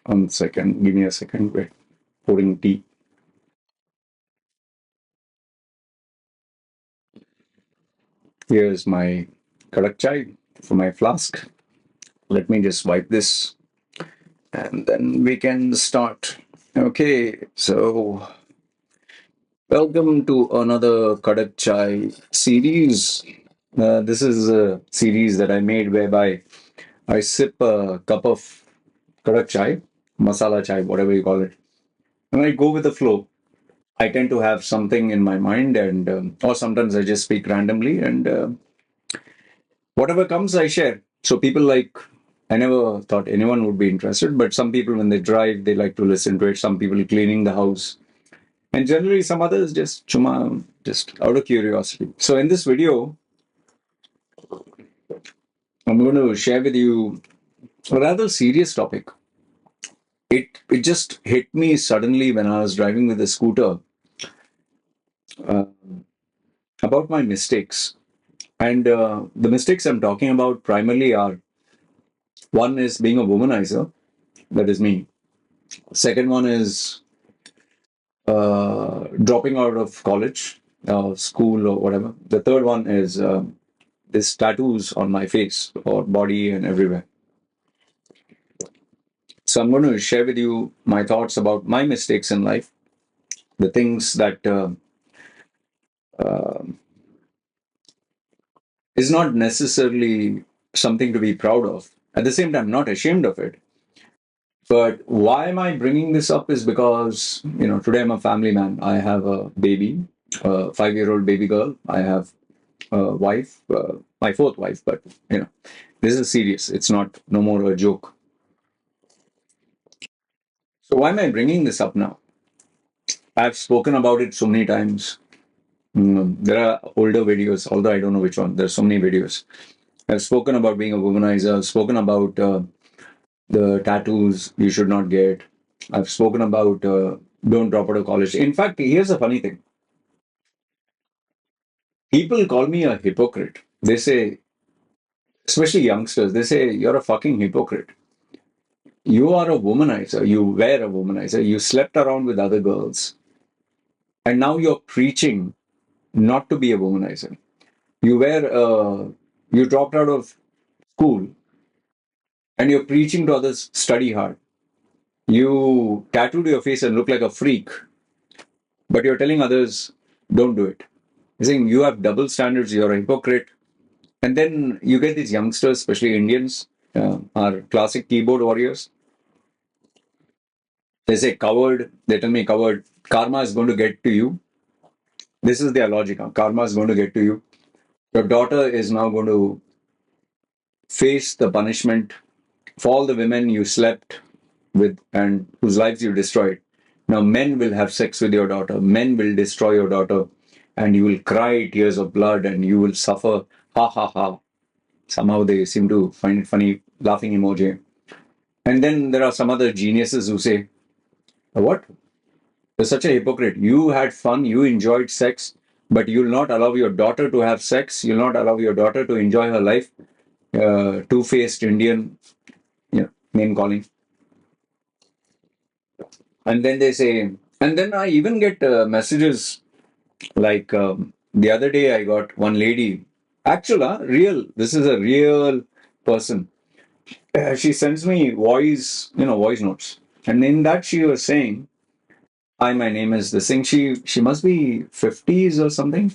1 second. Give me a second. Wait. Pouring tea. Here's my Kadak chai for my flask. Let me just wipe this and then we can start. Okay, so welcome to another Kadak chai series. This is a series that I made whereby I sip a cup of Kadak chai, masala chai, whatever you call it, and I go with the flow. I tend to have something in my mind, and or sometimes I just speak randomly, and whatever comes, I share. So people like, I never thought anyone would be interested, but some people, when they drive, they like to listen to it. Some people cleaning the house, and generally some others just chuma, just out of curiosity. So in this video, I'm going to share with you a rather serious topic. It just hit me suddenly when I was driving with a scooter uh, about my mistakes. And the mistakes I'm talking about primarily are, one is being a womanizer, that is me. Second one is dropping out of college, school, or whatever. The third one is this tattoos on my face or body and everywhere. So I'm going to share with you my thoughts about my mistakes in life, the things that uh, is not necessarily something to be proud of. At the same time, not ashamed of it. But why am I bringing this up is because, today I'm a family man. I have a baby, a 5-year-old baby girl. I have a wife, my fourth wife, but, this is serious. It's not no more a joke. So why am I bringing this up now? I've spoken about it so many times. There are older videos, although I don't know which one. There's so many videos. I've spoken about being a womanizer. I've spoken about the tattoos you should not get. I've spoken about don't drop out of college. In fact, here's the funny thing. People call me a hypocrite. They say, especially youngsters, they say, you're a fucking hypocrite. You are a womanizer. You were a womanizer. You slept around with other girls. And now you're preaching not to be a womanizer. You dropped out of school and you're preaching to others, study hard. You tattooed your face and look like a freak, but you're telling others, don't do it. You're saying you have double standards, you're a hypocrite. And then you get these youngsters, especially Indians, are classic keyboard warriors. They say, coward. They tell me, coward, karma is going to get to you. This is their logic. Karma is going to get to you. Your daughter is now going to face the punishment for all the women you slept with and whose lives you destroyed. Now, men will have sex with your daughter. Men will destroy your daughter. And you will cry tears of blood and you will suffer. Ha ha ha. Somehow they seem to find it funny, laughing emoji. And then there are some other geniuses who say, what? You're such a hypocrite. You had fun, you enjoyed sex, but you'll not allow your daughter to have sex. You'll not allow your daughter to enjoy her life. Two-faced Indian, name calling. And then they say, and then I even get messages like the other day I got one lady, actual, real, this is a real person. She sends me voice notes. And in that she was saying, hi, my name is this thing. She must be 50s or something.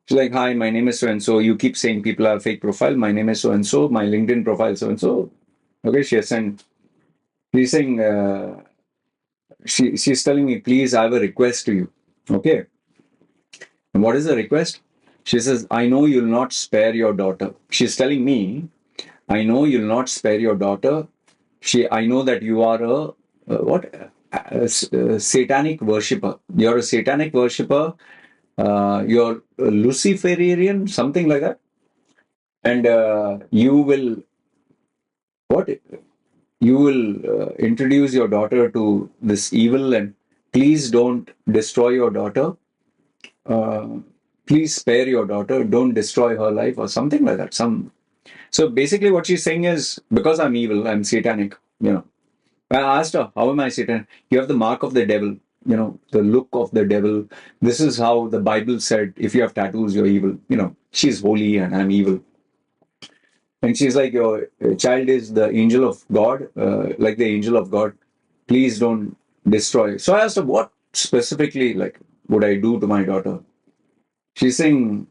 She's like, hi, my name is so and so. You keep saying people have fake profile. My name is so and so. My LinkedIn profile so and so. Okay, she has sent. She's saying, she's telling me, please, I have a request to you. Okay. And what is the request? She says, I know you'll not spare your daughter. She's telling me, I know you'll not spare your daughter. I know that you are what? A satanic worshipper. You're a satanic worshipper. You're a Luciferian, something like that. And you will, what? You will introduce your daughter to this evil and please don't destroy your daughter. Uh, please spare your daughter. Don't destroy her life or something like that. So basically what she's saying is, because I'm evil, I'm satanic, I asked her, how am I Satan? You have the mark of the devil, the look of the devil. This is how the Bible said, if you have tattoos, you're evil. She's holy and I'm evil. And she's like, your child is the angel of God, like the angel of God. Please don't destroy. So I asked her, what specifically, like, would I do to my daughter? She's saying,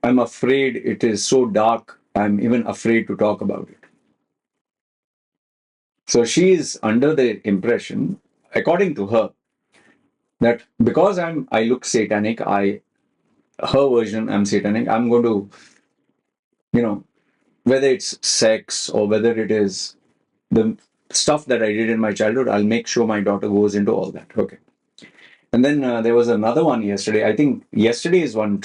I'm afraid it is so dark. I'm even afraid to talk about it. So she is under the impression, according to her, that because I look satanic, her version, I'm satanic, I'm going to, whether it's sex or whether it is the stuff that I did in my childhood, I'll make sure my daughter goes into all that. Okay. And then there was another one yesterday. I think yesterday's one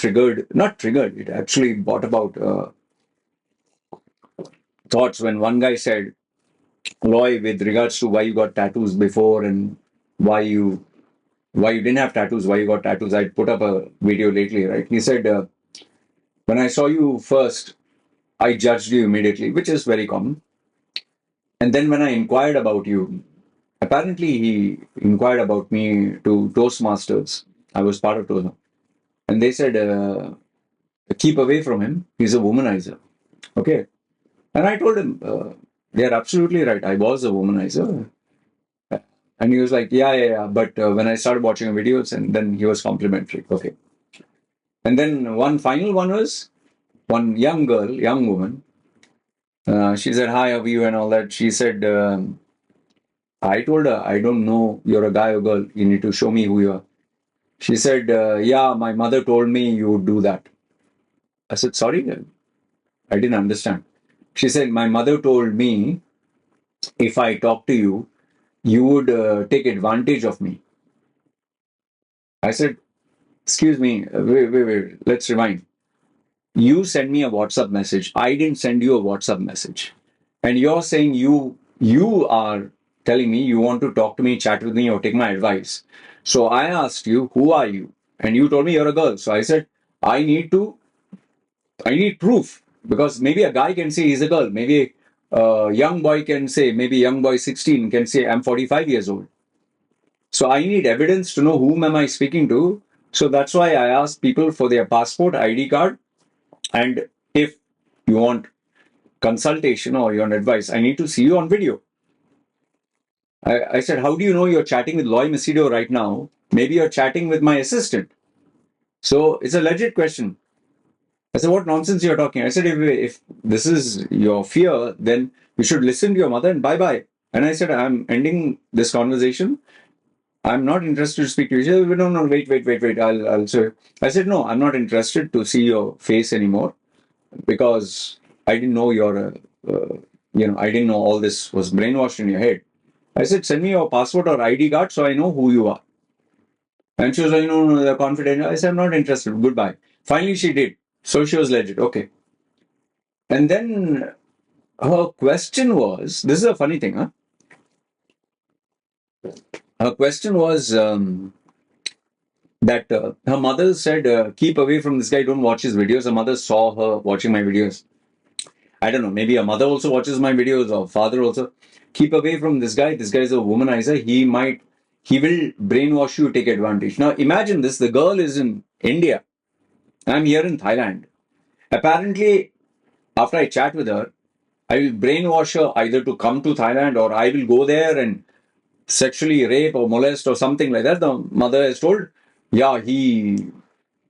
not triggered, it actually brought about thoughts when one guy said, Loy, with regards to why you got tattoos before and why you didn't have tattoos, why you got tattoos. I put up a video lately, right? He said, when I saw you first, I judged you immediately, which is very common. And then when I inquired about you, apparently he inquired about me to Toastmasters. I was part of Toastmasters. And they said, keep away from him. He's a womanizer. Okay. And I told him, they're absolutely right. I was a womanizer. And he was like, yeah. But when I started watching videos, and then he was complimentary. Okay. And then one final one was one young woman. She said, hi, how are you? And all that. She said, I told her, I don't know you're a guy or girl. You need to show me who you are. She said, yeah, my mother told me you would do that. I said, sorry, I didn't understand. She said, my mother told me if I talk to you, you would take advantage of me. I said, excuse me, wait, let's rewind. You send me a WhatsApp message. I didn't send you a WhatsApp message. And you're saying you are telling me you want to talk to me, chat with me, or take my advice. So I asked you, who are you? And you told me you're a girl. So I said, I need proof, because maybe a guy can say he's a girl. Maybe a young boy can say, maybe young boy 16 can say, I'm 45 years old. So I need evidence to know whom am I speaking to. So that's why I asked people for their passport, ID card. And if you want consultation or you want advice, I need to see you on video. I said, how do you know you're chatting with Loy Machedo right now? Maybe you're chatting with my assistant. So it's a legit question. I said, what nonsense you're talking? I said, if this is your fear, then you should listen to your mother and bye-bye. And I said, I'm ending this conversation. I'm not interested to speak to you. She said, no, wait. I'll say. I said, no, I'm not interested to see your face anymore, because I didn't know I didn't know all this was brainwashed in your head. I said, send me your passport or ID card so I know who you are. And she was like, no, they're confidential. I said, I'm not interested. Goodbye. Finally, she did. So she was legit. Okay. And then her question was, this is a funny thing, huh? Her question was that her mother said, keep away from this guy, don't watch his videos. Her mother saw her watching my videos. I don't know, maybe a mother also watches my videos or father also. Keep away from this guy. This guy is a womanizer. He will brainwash you, take advantage. Now imagine this, the girl is in India. I'm here in Thailand. Apparently, after I chat with her, I will brainwash her either to come to Thailand or I will go there and sexually rape or molest or something like that. The mother has told, yeah, he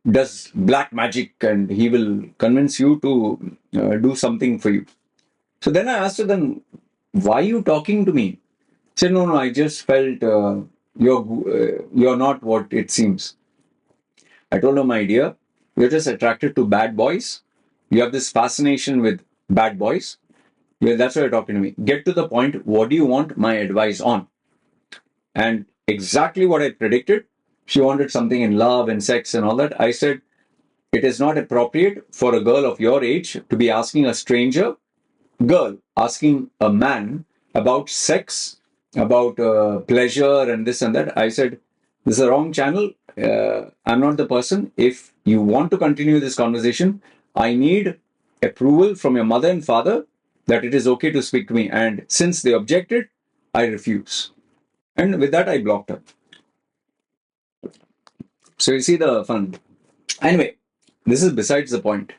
does black magic and he will convince you to do something for you. So then I asked her, then why are you talking to me? She said, no, I just felt you're not what it seems. I told her, my dear, you're just attracted to bad boys. You have this fascination with bad boys. Yeah, that's why you're talking to me. Get to the point. What do you want my advice on? And exactly what I predicted. She wanted something in love and sex and all that. I said, it is not appropriate for a girl of your age to be asking a stranger girl, asking a man about sex, about pleasure and this and that. I said, this is a wrong channel. I'm not the person. If you want to continue this conversation, I need approval from your mother and father that it is okay to speak to me. And since they objected, I refuse. And with that, I blocked her. So you see the fun. Anyway, this is besides the point.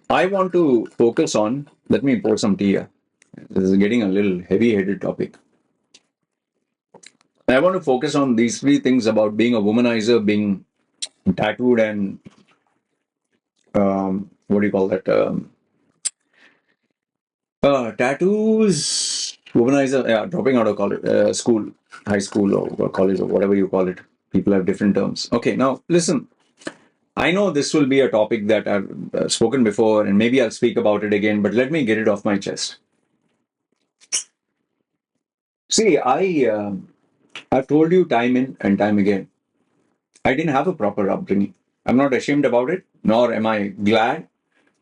I want to focus on, let me pour some tea here. This is getting a little heavy headed topic. I want to focus on these three things about being a womanizer, being tattooed, and what do you call that? Tattoos, womanizer, yeah, dropping out of college, school, high school, or college, or whatever you call it. People have different terms. Okay, now listen. I know this will be a topic that I've spoken before, and maybe I'll speak about it again, but let me get it off my chest. See, I've told you time in and time again, I didn't have a proper upbringing. I'm not ashamed about it, nor am I glad,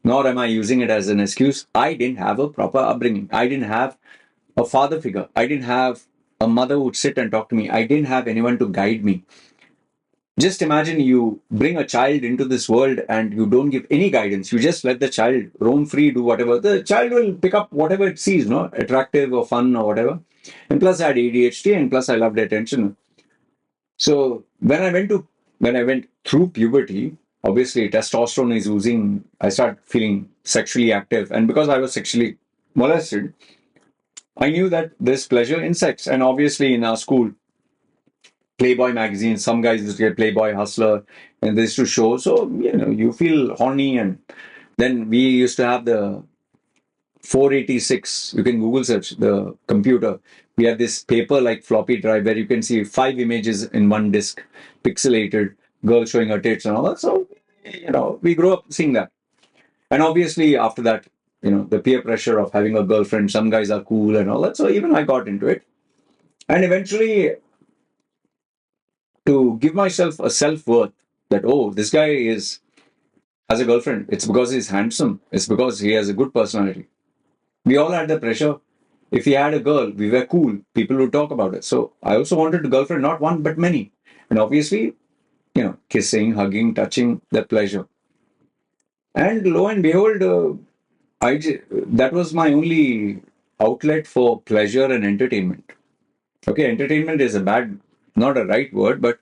nor am I using it as an excuse. I didn't have a proper upbringing. I didn't have a father figure. I didn't have a mother who would sit and talk to me. I didn't have anyone to guide me. Just imagine you bring a child into this world and you don't give any guidance. You just let the child roam free, do whatever. The child will pick up whatever it sees, no, attractive or fun or whatever. And plus, I had ADHD, and plus, I loved attention. So when I went through puberty, obviously testosterone is oozing. I started feeling sexually active, and because I was sexually molested, I knew that there's pleasure in sex. And obviously, in our school, Playboy magazine, some guys used to get Playboy Hustler, and they used to show. So you feel horny, and then we used to have the 486. You can Google search the computer. We have this paper like floppy drive where you can see 5 images in one disk, pixelated, girl showing her tits and all that. So we grew up seeing that. And obviously after that, the peer pressure of having a girlfriend, some guys are cool and all that. So even I got into it. And eventually, to give myself a self-worth that, oh, this guy is has a girlfriend, it's because he's handsome, it's because he has a good personality. We all had the pressure. If he had a girl, we were cool. People would talk about it. So I also wanted a girlfriend, not one, but many. And obviously, kissing, hugging, touching, that pleasure. And lo and behold, that was my only outlet for pleasure and entertainment. Okay, entertainment is not a right word, but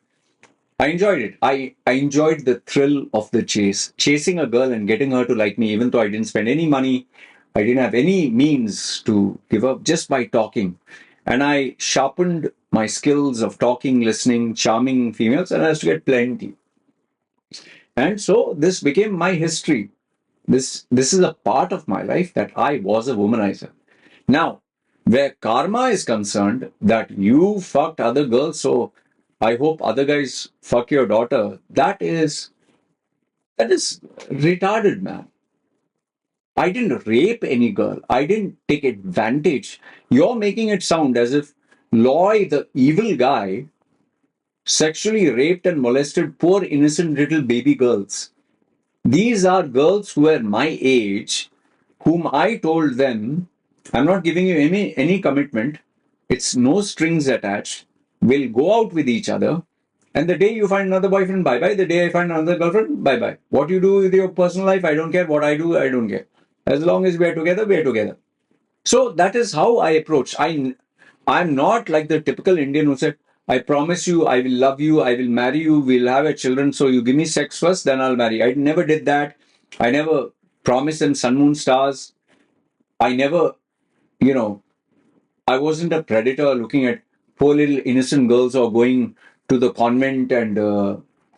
I enjoyed it. I enjoyed the thrill of the chase, chasing a girl and getting her to like me, even though I didn't spend any money. I didn't have any means to give up just by talking. And I sharpened my skills of talking, listening, charming females, and I used to get plenty. And so this became my history. This is a part of my life that I was a womanizer. Now, where karma is concerned, that you fucked other girls, so I hope other guys fuck your daughter. That is retarded, man. I didn't rape any girl. I didn't take advantage. You're making it sound as if Loy, the evil guy, sexually raped and molested poor innocent little baby girls. These are girls who were my age, whom I told them, I'm not giving you any commitment. It's no strings attached. We'll go out with each other. And the day you find another boyfriend, bye bye. The day I find another girlfriend, bye bye. What you do with your personal life, I don't care. What I do, I don't care. As long as we are together, we are together. So that is how I approach. I'm not like the typical Indian who said, I promise you, I will love you, I will marry you, we'll have a children, so you give me sex first, then I'll marry. I never did that. I never promised them sun, moon, stars. I never, you know, I wasn't a predator looking at poor little innocent girls or going to the convent and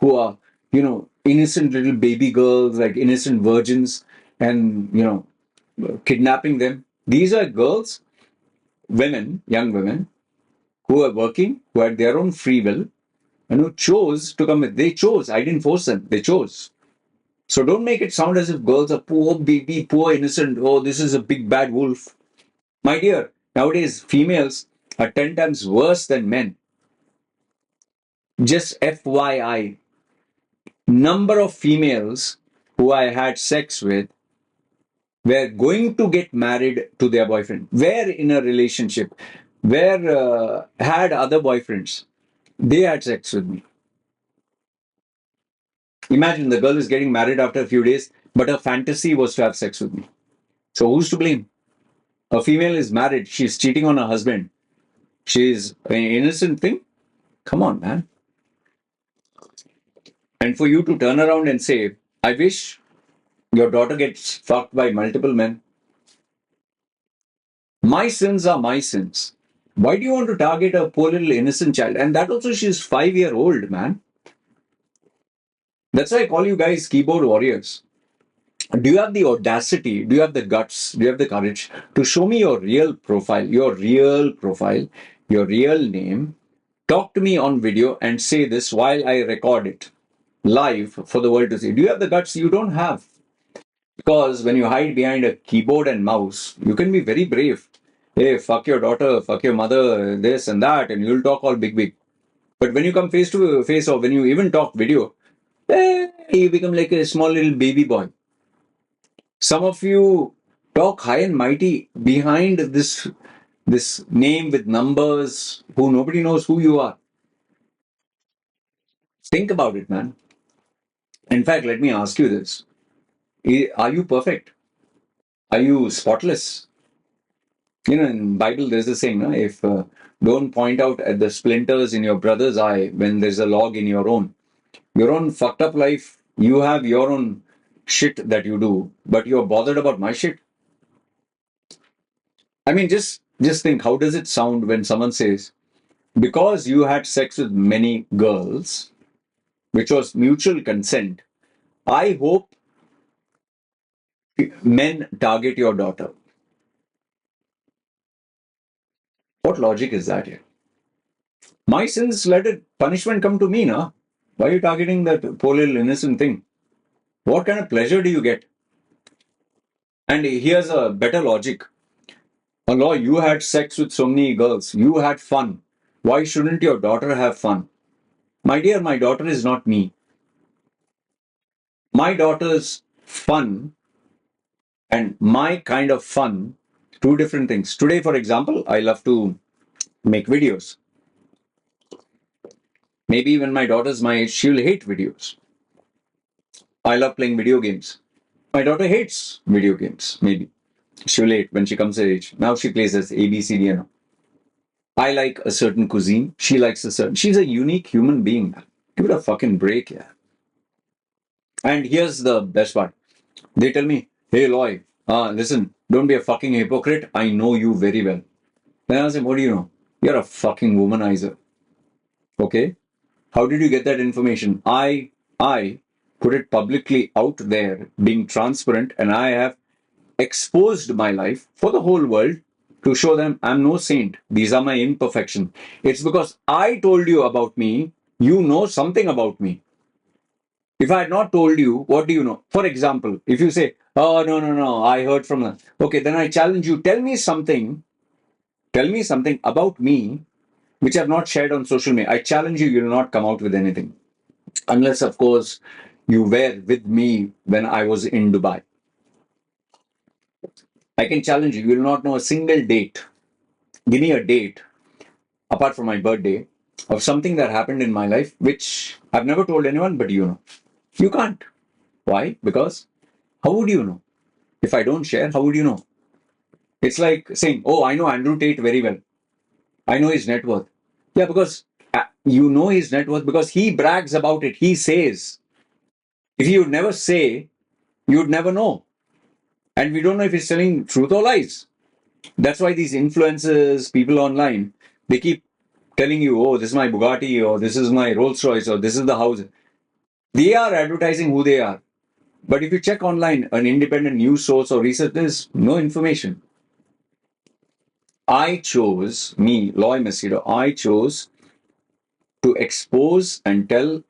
who are, innocent little baby girls, like innocent virgins, and, kidnapping them. These are girls, women, young women, who are working, who had their own free will, and who chose to come with. They chose. I didn't force them. They chose. So don't make it sound as if girls are poor baby, poor innocent. Oh, this is a big bad wolf. My dear, nowadays females are 10 times worse than men. Just FYI, number of females who I had sex with were going to get married to their boyfriend, were in a relationship, were had other boyfriends. They had sex with me. Imagine the girl is getting married after a few days, but her fantasy was to have sex with me. So who's to blame? A female is married, she's cheating on her husband. She's an innocent thing. Come on, man. And for you to turn around and say, I wish your daughter gets fucked by multiple men. My sins are my sins. Why do you want to target a poor little innocent child? And that also, she's 5 year old, man. That's why I call you guys keyboard warriors. Do you have the audacity? Do you have the guts? Do you have the courage to show me your real name? Talk to me on video and say this while I record it live for the world to see. Do you have the guts? You don't have. Because when you hide behind a keyboard and mouse, you can be very brave. Hey, fuck your daughter, fuck your mother, this and that, and you'll talk all big, big. But when you come face to face or when you even talk video, you become like a small little baby boy. Some of you talk high and mighty behind this name with numbers who nobody knows who you are. Think about it, man. In fact, let me ask you this. Are you perfect? Are you spotless? In Bible there's a saying, no? If don't point out at the splinters in your brother's eye when there's a log in your own fucked up life, you have your own shit that you do, but you're bothered about my shit. I mean, just think, how does it sound when someone says, because you had sex with many girls, which was mutual consent, I hope men target your daughter. What logic is that here? My sins, let it punishment come to me, na? Why are you targeting that poor little innocent thing? What kind of pleasure do you get? And here's a better logic. Allah, you had sex with so many girls. You had fun. Why shouldn't your daughter have fun? My dear, my daughter is not me. My daughter's fun and my kind of fun, two different things. Today, for example, I love to make videos. Maybe when my daughter's my age, she'll hate videos. I love playing video games. My daughter hates video games, maybe. She'll hate when she comes of age. Now she plays as A, B, C, D, and O. I like a certain cuisine. She likes a certain. She's a unique human being. Give it a fucking break, yeah. And here's the best part. They tell me, hey, Loy, listen, don't be a fucking hypocrite. I know you very well. Then I say, what do you know? You're a fucking womanizer. Okay? How did you get that information? I put it publicly out there, being transparent, and I have exposed my life for the whole world to show them I'm no saint. These are my imperfections. It's because I told you about me, you know something about me. If I had not told you, what do you know? For example, if you say, oh, no, I heard from them. Okay, then I challenge you, tell me something about me which I've not shared on social media. I challenge you, you'll not come out with anything. Unless, of course, you were with me when I was in Dubai. I can challenge you, you'll not know a single date. Give me a date, apart from my birthday, of something that happened in my life which I've never told anyone, but you know. You can't. Why? Because how would you know? If I don't share, how would you know? It's like saying, oh, I know Andrew Tate very well. I know his net worth. Yeah, because you know his net worth because he brags about it. He says. If he would never say, you would never know. And we don't know if he's telling truth or lies. That's why these influencers, people online, they keep telling you, oh, this is my Bugatti, or this is my Rolls Royce, or this is the house. They are advertising who they are. But if you check online, an independent news source or research, there's no information. I chose, Loy Machedo, I chose to expose and tell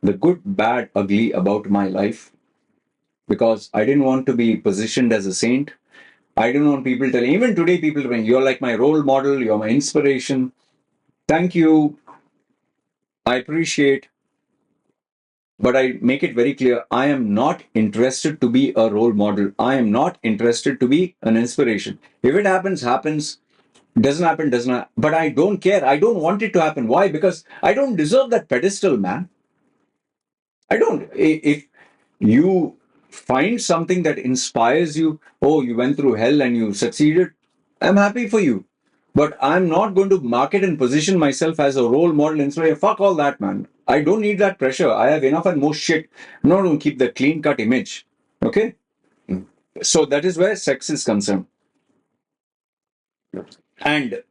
the good, bad, ugly about my life because I didn't want to be positioned as a saint. I didn't want people telling, even today, people saying, you're like my role model, you're my inspiration. Thank you. I appreciate. But I make it very clear I am not interested to be a role model. I am not interested to be an inspiration. If it happens, happens. Doesn't happen, doesn't happen. But I don't care. I don't want it to happen. Why? Because I don't deserve that pedestal, man. I don't. If you find something that inspires you, oh, you went through hell and you succeeded, I'm happy for you. But I'm not going to market and position myself as a role model inspiration. Fuck all that, man. I don't need that pressure. I have enough and more shit. I'm not going to keep the clean cut image. Okay? So that is where sex is concerned. And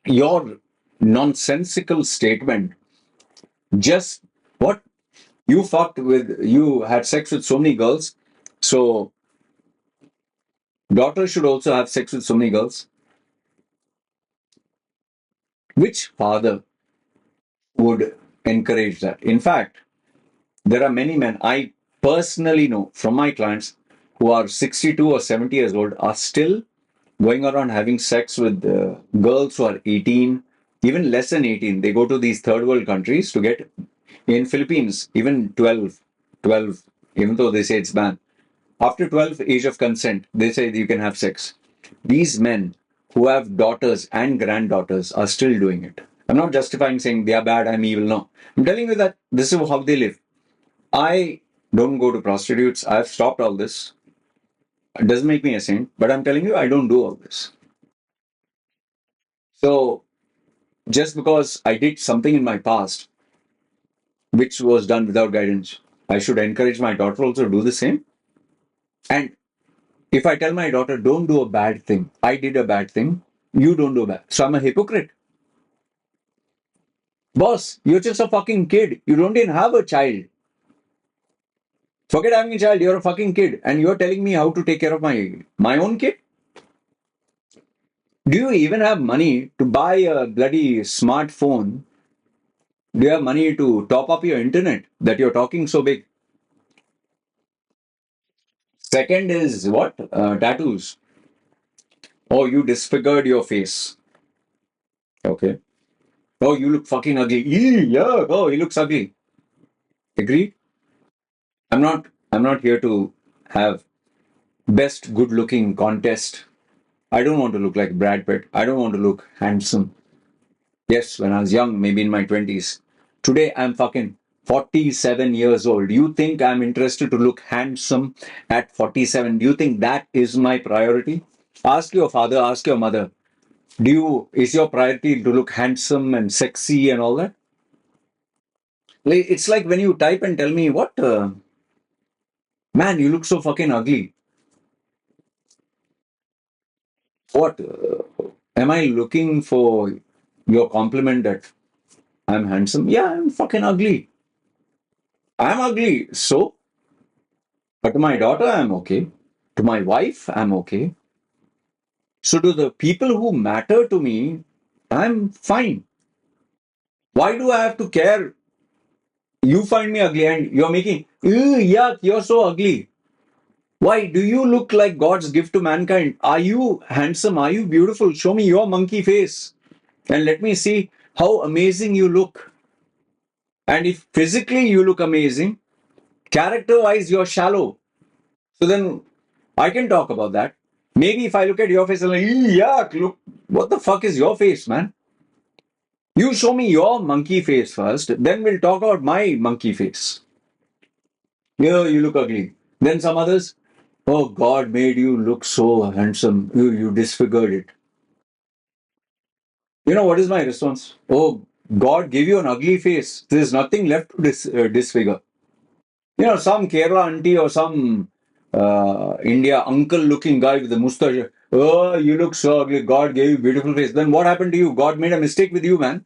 your nonsensical statement, just what? You had sex with so many girls. So daughters should also have sex with so many girls. Which father would encourage that? In fact, there are many men I personally know from my clients who are 62 or 70 years old are still going around having sex with girls who are 18, even less than 18. They go to these third world countries to get, in Philippines, even 12, even though they say it's banned. After 12, age of consent, they say you can have sex. These men who have daughters and granddaughters are still doing it. I'm not justifying saying they are bad, I'm evil. No. I'm telling you that this is how they live. I don't go to prostitutes. I've stopped all this. It doesn't make me a saint, but I'm telling you, I don't do all this. So just because I did something in my past which was done without guidance, I should encourage my daughter also to do the same. And if I tell my daughter, don't do a bad thing, I did a bad thing, you don't do bad. So I'm a hypocrite. Boss, you're just a fucking kid. You don't even have a child. Forget having a child, you're a fucking kid. And you're telling me how to take care of my own kid? Do you even have money to buy a bloody smartphone? Do you have money to top up your internet that you're talking so big? Second is what? Tattoos. Oh, you disfigured your face. Okay. Oh, you look fucking ugly. Eee, yeah. Oh, he looks ugly. Agree? I'm not here to have best good looking contest. I don't want to look like Brad Pitt. I don't want to look handsome. Yes, when I was young, maybe in my 20s. Today I'm fucking 47 years old. You think I'm interested to look handsome at 47? Do you think that is my priority? Ask your father, ask your mother. Is your priority to look handsome and sexy and all that? It's like when you type and tell me, what, man, you look so fucking ugly. What, am I looking for your compliment that I'm handsome? Yeah, I'm fucking ugly. I'm ugly. So, but to my daughter, I'm okay. To my wife, I'm okay. So, to the people who matter to me, I'm fine. Why do I have to care? You find me ugly and you're making, "Ew, yuck, you're so ugly." Why do you look like God's gift to mankind? Are you handsome? Are you beautiful? Show me your monkey face and let me see how amazing you look. And if physically you look amazing, character wise, you're shallow. So then I can talk about that. Maybe if I look at your face and like, yuck, look, what the fuck is your face, man? You show me your monkey face first, then we'll talk about my monkey face. Yeah, you look ugly. Then some others, oh, God made you look so handsome. You disfigured it. You know what is my response? Oh, God gave you an ugly face. There's nothing left to disfigure. Some Kerala auntie or some India uncle looking guy with a mustache. Oh, you look so ugly. God gave you beautiful face. Then what happened to you? God made a mistake with you, man.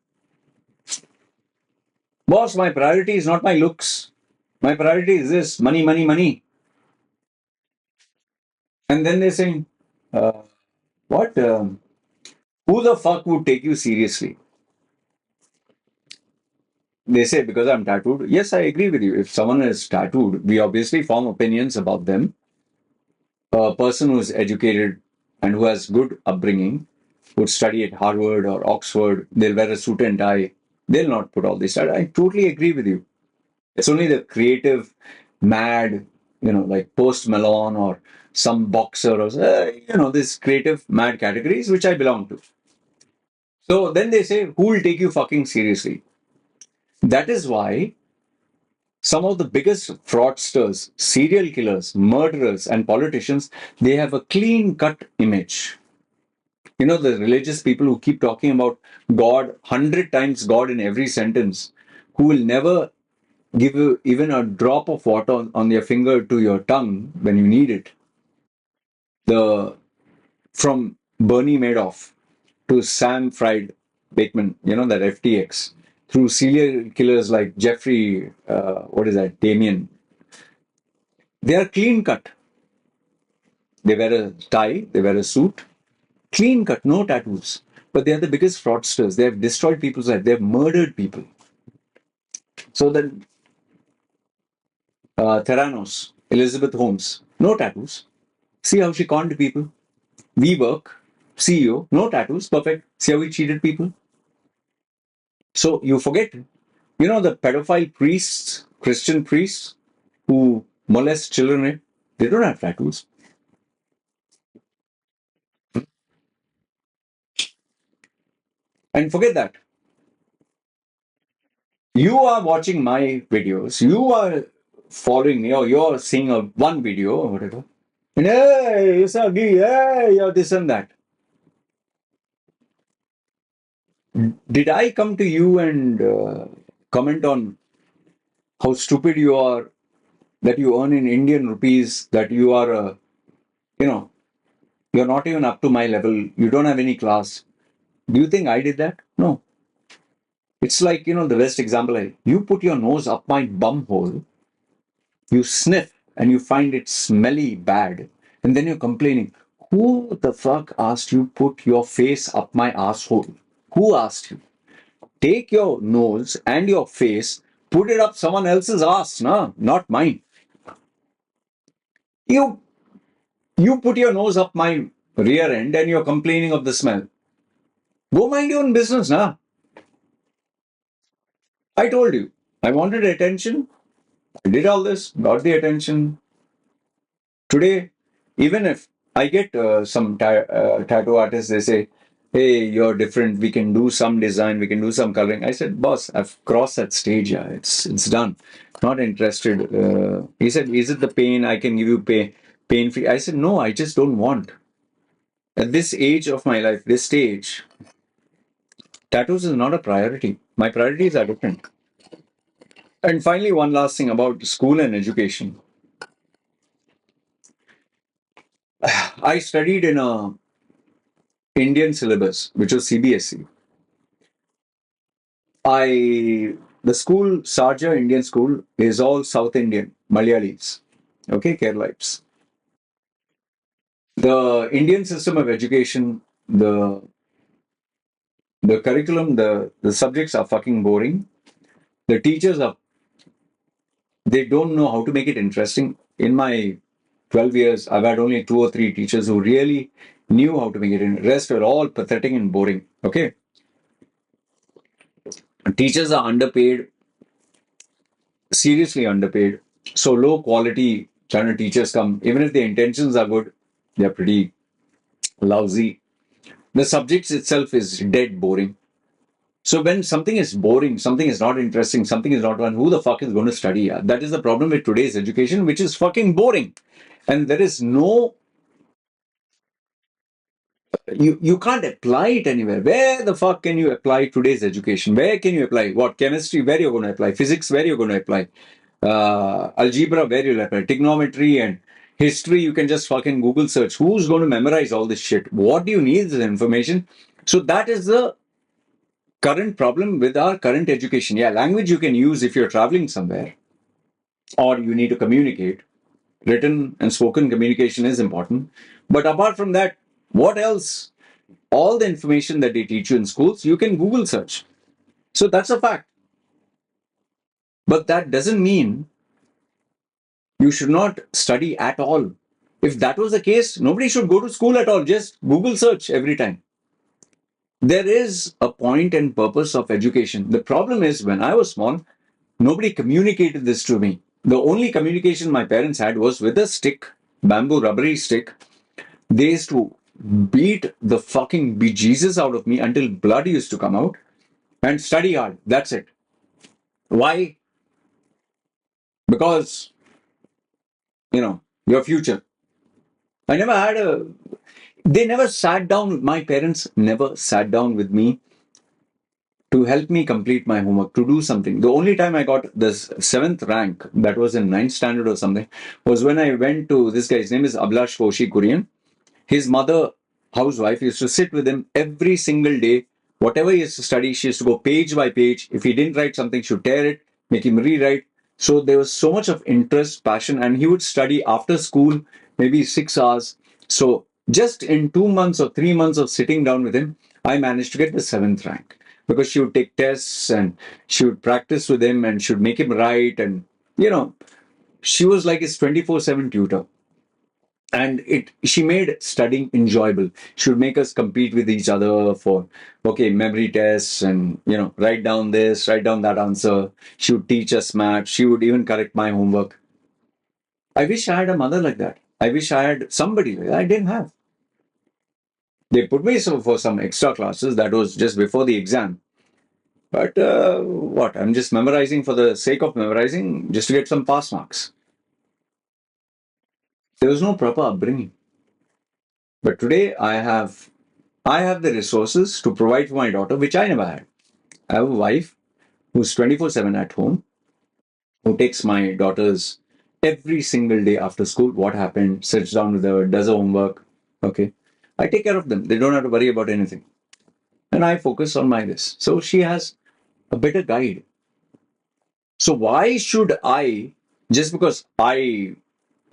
Boss, my priority is not my looks. My priority is this money, money, money. And then they're saying, uh, what? Who the fuck would take you seriously? They say because I'm tattooed. Yes, I agree with you. If someone is tattooed, we obviously form opinions about them. A person who's educated and who has good upbringing would study at Harvard or Oxford. They'll wear a suit and tie. They'll not put all this. I totally agree with you. It's only the creative, mad, like Post Malone or some boxer or this creative mad categories which I belong to. So then they say, who will take you fucking seriously? That is why Some of the biggest fraudsters, serial killers, murderers, and politicians, they have a clean cut image. You know, the religious people who keep talking about God, 100 times God in every sentence, who will never give you even a drop of water on your finger to your tongue when you need it. The From Bernie Madoff to Sam Fried Bateman, you know, that FTX, through serial killers like Jeffrey, what is that, Damien, they are clean cut. They wear a tie, they wear a suit, clean cut, no tattoos. But they are the biggest fraudsters. They have destroyed people's lives. They have murdered people. So then, Theranos, Elizabeth Holmes, no tattoos. See how she conned people. WeWork, CEO, no tattoos, perfect. See how he cheated people. So you forget, you know, the pedophile priests, Christian priests who molest children, they don't have tattoos. And forget that. You are watching my videos, you are following me, or you're seeing one video or whatever. And hey, you're so ugly, hey, you're this and that. Did I come to you and comment on how stupid you are, that you earn in Indian rupees, that you are, you know, you're not even up to my level, you don't have any class? Do you think I did that? No. It's like, you know, the best example, you put your nose up my bum hole, you sniff, and you find it smelly bad, and then you're complaining. Who the fuck asked you put your face up my asshole? Who asked you? Take your nose and your face, put it up someone else's ass, nah, not mine. You you put your nose up my rear end and you're complaining of the smell. Go mind your own business, nah. I told you. I wanted attention. I did all this, got the attention. Today, even if I get some tattoo artists, they say, "Hey, you're different. We can do some design. We can do some coloring." I said, "Boss, I've crossed that stage. Yeah, it's done. Not interested." He said, "Is it the pain? I can give you pain free." I said, "No, I just don't want." At this age of my life, this stage, tattoos is not a priority. My priorities are different. And finally, one last thing about school and education. I studied in a Indian syllabus, which was CBSE. The school, Sarja Indian School, is all South Indian, Malayalis, okay, Keralites. The Indian system of education, the curriculum, the subjects are fucking boring. The teachers are, they don't know how to make it interesting. In my 12 years, I've had only two or three teachers who really knew how to make it in. The rest were all pathetic and boring, okay? Teachers are underpaid, seriously underpaid. So low quality China teachers come, even if their intentions are good, they're pretty lousy. The subjects itself is dead boring. So when something is boring, something is not interesting, something is not fun, who the fuck is going to study? That is the problem with today's education, which is fucking boring. And there is no, you can't apply it anywhere. Where the fuck can you apply today's education? Where can you apply? What? Chemistry, where you're going to apply? Physics, where you're going to apply? Algebra, where you'll apply? Trigonometry and history, you can just fucking Google search. Who's going to memorize all this shit? What do you need this information? So that is the current problem with our current education. Yeah, language you can use if you're traveling somewhere or you need to communicate. Written and spoken communication is important. But apart from that, what else? All the information that they teach you in schools, you can Google search. So that's a fact. But that doesn't mean you should not study at all. If that was the case, nobody should go to school at all. Just Google search every time. There is a point and purpose of education. The problem is when I was small, nobody communicated this to me. The only communication my parents had was with a stick, bamboo rubbery stick. They used to beat the fucking bejesus out of me until blood used to come out and study hard. That's it. Why? because, your future. I never had a, they never sat down, my parents never sat down with me to help me complete my homework, to do something. The only time I got this seventh rank, that was in ninth standard or something, was when I went to this guy's name is Ablash Koshi Kurian. His mother, housewife, used to sit with him every single day. Whatever he used to study, she used to go page by page. If he didn't write something, she would tear it, make him rewrite. So there was so much of interest, passion, and he would study after school, maybe 6 hours. So just in 2 months or 3 months of sitting down with him, I managed to get the seventh rank because she would take tests and she would practice with him and she would make him write. And, you know, she was like his 24/7 tutor, and it she made studying enjoyable. She would make us compete with each other for, okay, memory tests, and write down this, write down that answer. She would teach us math. She would even correct my homework. I wish I had a mother like that. I wish I had somebody like that. I didn't have. They put me for some extra classes. That was just before the exam. But what, I'm just memorizing for the sake of memorizing, just to get some pass marks. There was no proper upbringing. But today I have the resources to provide for my daughter, which I never had. I have a wife who's 24/7 at home, who takes my daughters every single day after school. What happened? Sits down with her, does her homework. Okay. I take care of them. They don't have to worry about anything. And I focus on my this. So she has a better guide. So why should I, just because I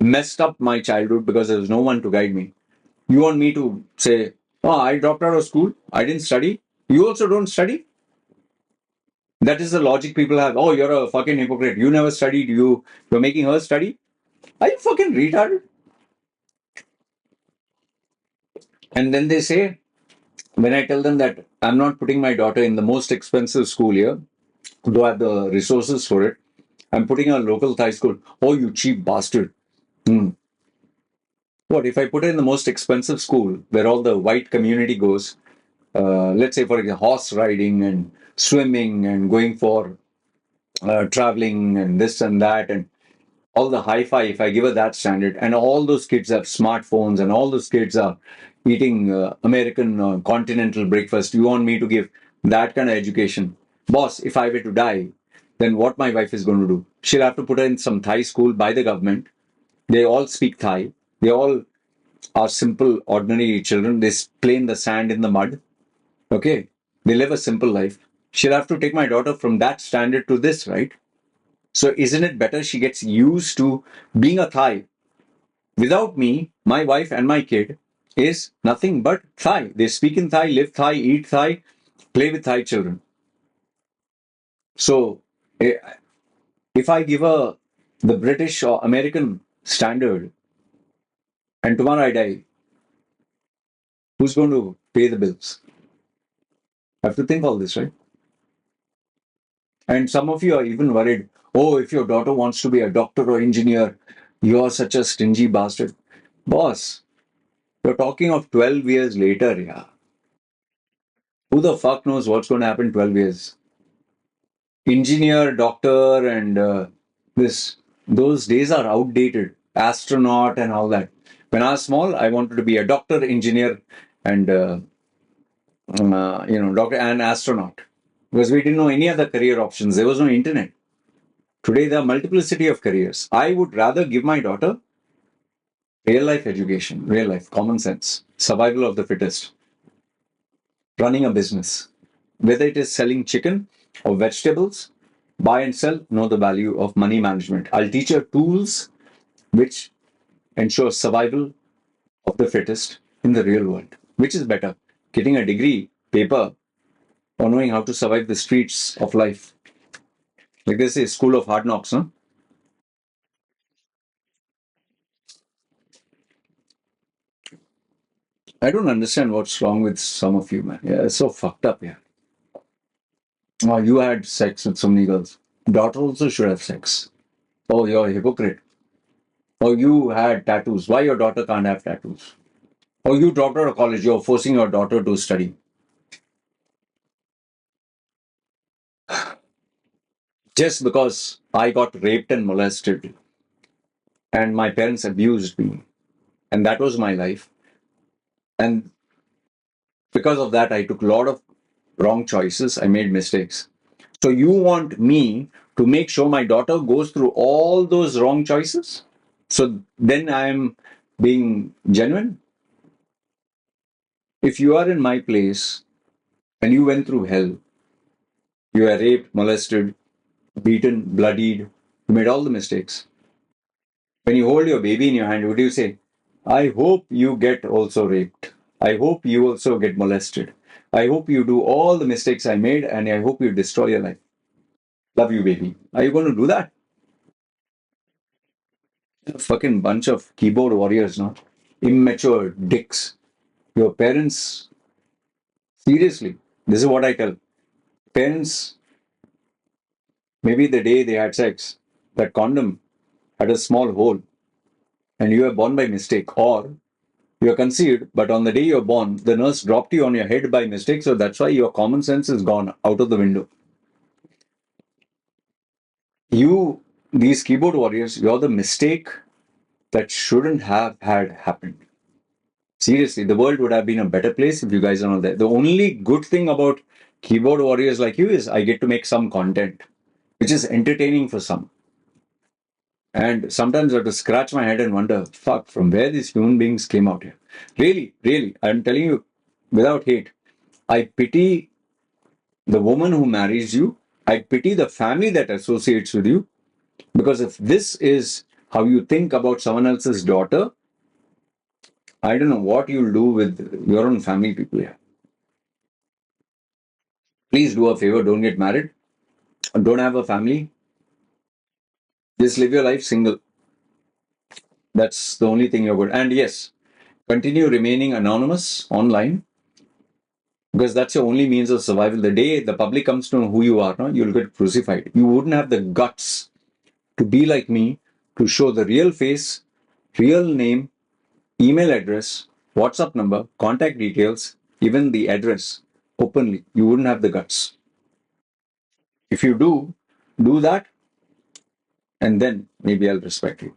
messed up my childhood because there was no one to guide me, you want me to say, oh, I dropped out of school, I didn't study? You also don't study? That is the logic people have. Oh, you're a fucking hypocrite. You never studied. You're making her study. Are you fucking retarded? And then they say, when I tell them that I'm not putting my daughter in the most expensive school here, though I have the resources for it, I'm putting her in a local Thai school. Oh, you cheap bastard. Hmm. What if I put her in the most expensive school where all the white community goes? Let's say, for example, horse riding and swimming and going for traveling and this and that, and all the hi-fi, if I give her that standard, and all those kids have smartphones and all those kids are eating American continental breakfast, you want me to give that kind of education? Boss, if I were to die, then what my wife is going to do? She'll have to put her in some Thai school by the government. They all speak Thai. They all are simple, ordinary children. They play in the sand, in the mud. Okay? They live a simple life. She'll have to take my daughter from that standard to this, right? So isn't it better she gets used to being a Thai? Without me, my wife and my kid is nothing but Thai. They speak in Thai, live Thai, eat Thai, play with Thai children. So eh, if I give her the British or American standard and tomorrow I die, who's going to pay the bills? I have to think all this, right? And some of you are even worried, oh, if your daughter wants to be a doctor or engineer, you're such a stingy bastard. Boss, you're talking of 12 years later, yeah. Who the fuck knows what's going to happen 12 years? Engineer, doctor, and this, those days are outdated. Astronaut and all that. When I was small, I wanted to be a doctor, engineer, and doctor and astronaut, because we didn't know any other career options. There was no internet. Today, there are multiplicity of careers. I would rather give my daughter real life education, real life, common sense, survival of the fittest, running a business, whether it is selling chicken or vegetables, buy and sell, know the value of money management. I'll teach her tools which ensure survival of the fittest in the real world. Which is better, getting a degree, paper, or knowing how to survive the streets of life? Like they say, school of hard knocks, huh? I don't understand what's wrong with some of you, man. Yeah, it's so fucked up, yeah. Oh, you had sex with so many girls. Daughter also should have sex. Oh, you're a hypocrite. Oh, you had tattoos. Why your daughter can't have tattoos? Oh, you dropped out of college. You're forcing your daughter to study. just because I got raped and molested and my parents abused me, and that was my life. And because of that, I took a lot of wrong choices. I made mistakes. So you want me to make sure my daughter goes through all those wrong choices? So then I'm being genuine. If you are in my place and you went through hell, you were raped, molested, beaten, bloodied, you made all the mistakes. When you hold your baby in your hand, what do you say? I hope you get also raped. I hope you also get molested. I hope you do all the mistakes I made and I hope you destroy your life. Love you, baby. Are you going to do that? A fucking bunch of keyboard warriors, no? Immature dicks. Your parents, seriously, this is what I tell. Parents, maybe the day they had sex, that condom had a small hole and you were born by mistake, or you are conceived, but on the day you're born, the nurse dropped you on your head by mistake, so that's why your common sense is gone out of the window. You, these keyboard warriors, you're the mistake that shouldn't have had happened. Seriously, the world would have been a better place if you guys are not there. The only good thing about keyboard warriors like you is I get to make some content, which is entertaining for some. And sometimes I have to scratch my head and wonder, fuck, from where these human beings came out here. Really, really, I'm telling you, without hate, I pity the woman who marries you. I pity the family that associates with you. Because if this is how you think about someone else's daughter, I don't know what you'll do with your own family people here. Please do a favor, don't get married. Don't have a family. Just live your life single. That's the only thing you're good. And yes, continue remaining anonymous online because that's your only means of survival. The day the public comes to know who you are, no, you'll get crucified. You wouldn't have the guts to be like me, to show the real face, real name, email address, WhatsApp number, contact details, even the address openly. You wouldn't have the guts. If you do that, and then maybe I'll respect you.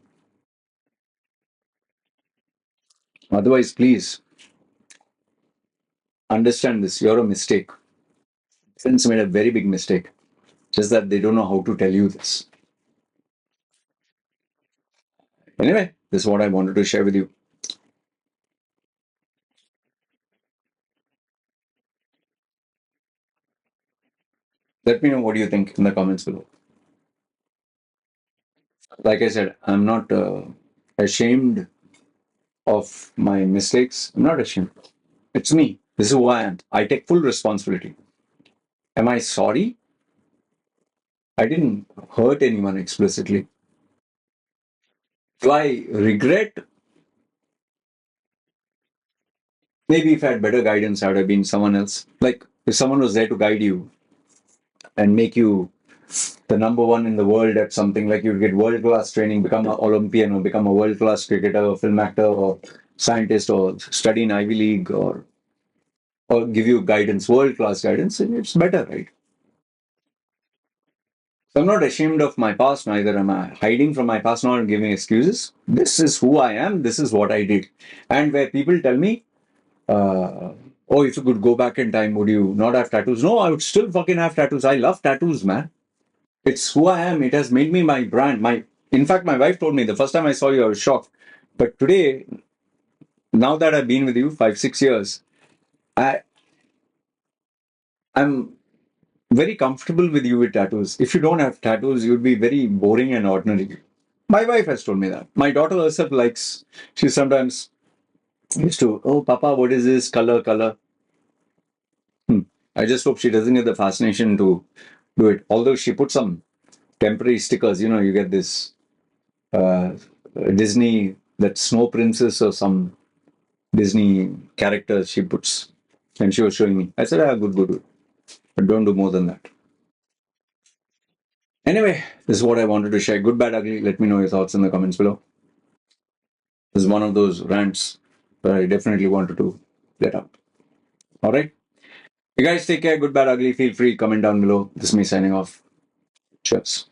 Otherwise, please understand this. You're a mistake. Friends made a very big mistake. Just that they don't know how to tell you this. Anyway, this is what I wanted to share with you. Let me know what you think in the comments below. Like I said, I'm not ashamed of my mistakes. I'm not ashamed. It's me. This is who I am. I take full responsibility. Am I sorry? I didn't hurt anyone explicitly. Do I regret? Maybe if I had better guidance, I would have been someone else. Like if someone was there to guide you and make you the number one in the world at something, like you'd get world class training, become an Olympian or become a world class cricketer or film actor or scientist or study in Ivy League or give you guidance, world class guidance, and it's better, right? So I'm not ashamed of my past, neither am I hiding from my past, nor giving excuses. This is who I am, this is what I did. And where people tell me, oh, if you could go back in time, would you not have tattoos? No, I would still fucking have tattoos. I love tattoos, man. It's who I am. It has made me my brand. In fact, my wife told me the first time I saw you, I was shocked. But today, now that I've been with you 5, 6 years, I I'm very comfortable with you with tattoos. If you don't have tattoos, you'd be very boring and ordinary. My wife has told me that. My daughter herself likes. She sometimes used to, oh, Papa, what is this color? Color. I just hope she doesn't get the fascination to do it. Although she put some temporary stickers, you get this uh, Disney, that Snow Princess or some Disney characters she puts, and she was showing me. I said, ah, good, good, good. But don't do more than that. Anyway, this is what I wanted to share. Good, bad, ugly. Let me know your thoughts in the comments below. This is one of those rants that I definitely wanted to let out. All right. You guys take care. Good, bad, ugly. Feel free. Comment down below. This is me signing off. Cheers.